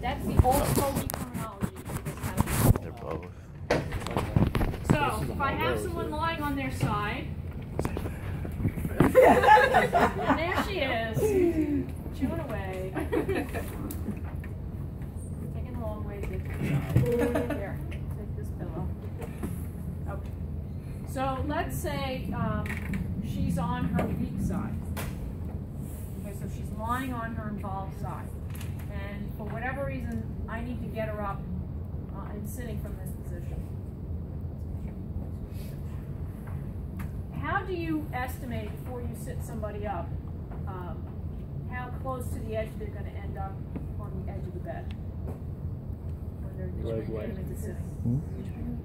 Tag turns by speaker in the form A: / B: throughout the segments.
A: That's the old fogey terminology for this kind of thing.
B: They're both.
A: So, if I have someone lying on their side, and there she is, chewing away. Taking a long way to get to the side. Here, take this pillow. Okay. So, let's say she's on her weak side. Okay, so she's lying on her involved side. And for whatever reason, I need to get her up and sitting from this position. How do you estimate before you sit somebody up how close to the edge they're going to end up on the edge of the bed when they're getting into sitting?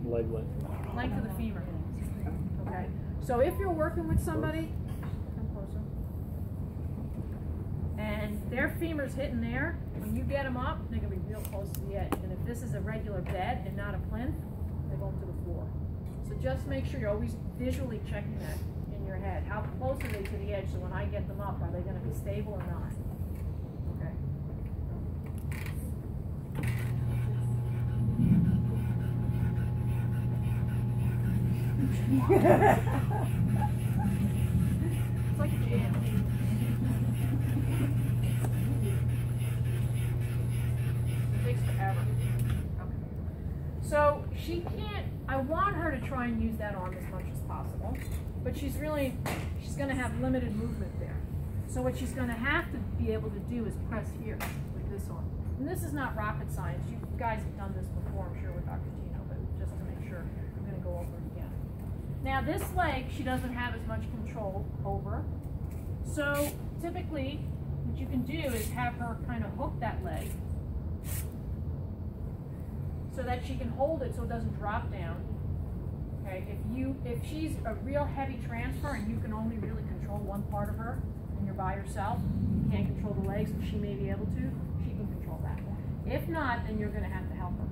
C: Leg length.
A: Length of the femur. Okay. So if you're working with somebody, come closer, and their femur's hitting there, when you get them up, they're going to be real close to the edge. And if this is a regular bed and not a plinth, they go to the floor. So just make sure you're always visually checking that in your head. How close are they to the edge? So when I get them up, are they going to be stable or not? Okay. It's like a jam. It takes forever. Okay. So she can't, I want her to try and use that arm as much as possible, but she's going to have limited movement there. So what she's going to have to be able to do is press here with this arm. And this is not rocket science. You guys have done this before, I'm sure, with Dr. Tino, but just to make sure, I'm going to go over it again. Now this leg, she doesn't have as much control over. So typically, what you can do is have her kind of hook that leg so that she can hold it so it doesn't drop down. Okay, if she's a real heavy transfer and you can only really control one part of her and you're by yourself, you can't control the legs, but she may be able to, she can control that. If not, then you're going to have to help her,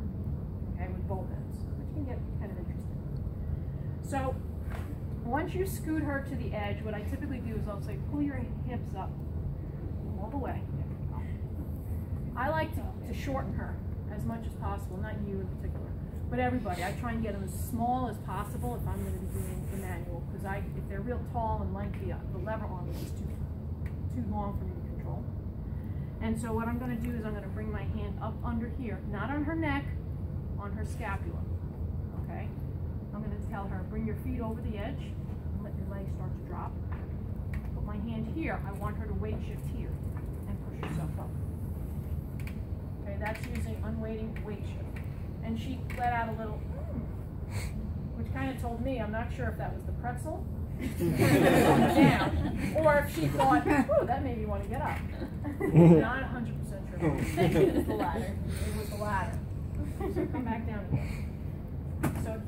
A: okay, with both ends, which can get kind of interesting. So once you scoot her to the edge, what I typically do is I'll say, pull your hips up all the way. I like to shorten her as much as possible, not you in particular, but everybody. I try and get them as small as possible if I'm going to be doing the manual, because if they're real tall and lengthy, the lever arm is just too long for me to control. And so what I'm going to do is I'm going to bring my hand up under here, not on her neck, on her scapula. Okay? I'm going to tell her, bring your feet over the edge, and let your legs start to drop. Put my hand here. I want her to weight shift here and push herself up. Okay, that's using unweighting weight shift. And she let out a little, which kind of told me, I'm not sure if that was the pretzel down, or if she thought, oh, that made me want to get up. Not 100% sure. Maybe it was the latter. It was the latter. So come back down again. So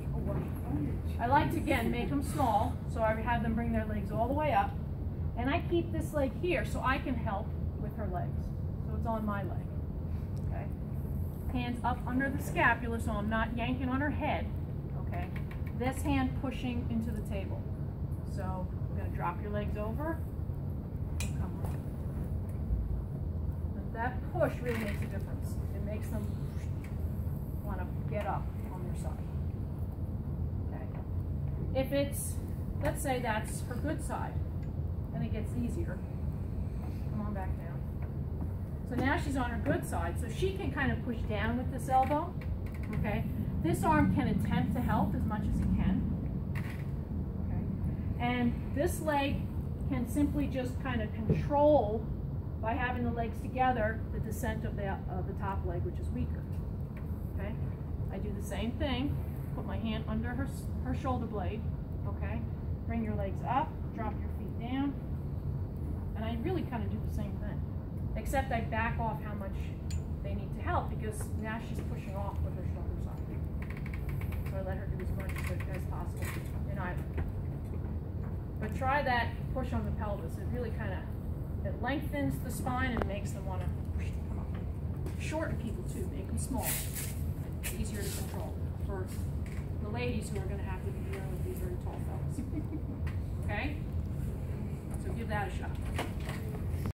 A: I like to, again, make them small, so I have them bring their legs all the way up, and I keep this leg here so I can help with her legs. So it's on my leg. Okay? Hands up under the scapula so I'm not yanking on her head. Okay? This hand pushing into the table. So I'm going to drop your legs over and come up. And that push really makes a difference. It makes them want to get up on their side. If it's, let's say that's her good side, then it gets easier. Come on back down. So now she's on her good side, so she can kind of push down with this elbow, okay? This arm can attempt to help as much as it can, okay? And this leg can simply just kind of control, by having the legs together, the descent of the top leg, which is weaker, okay? I do the same thing. Put my hand under her shoulder blade, okay? Bring your legs up, drop your feet down, and I really kind of do the same thing, except I back off how much they need to help, because now she's pushing off with her shoulder side. So I let her do as much as possible in either. But try that push on the pelvis. It really kind of, it lengthens the spine and makes them want to come up. Shorten people too, make them small. It's easier to control for the ladies who are going to have to be dealing with these very tall fellas. Okay? So give that a shot.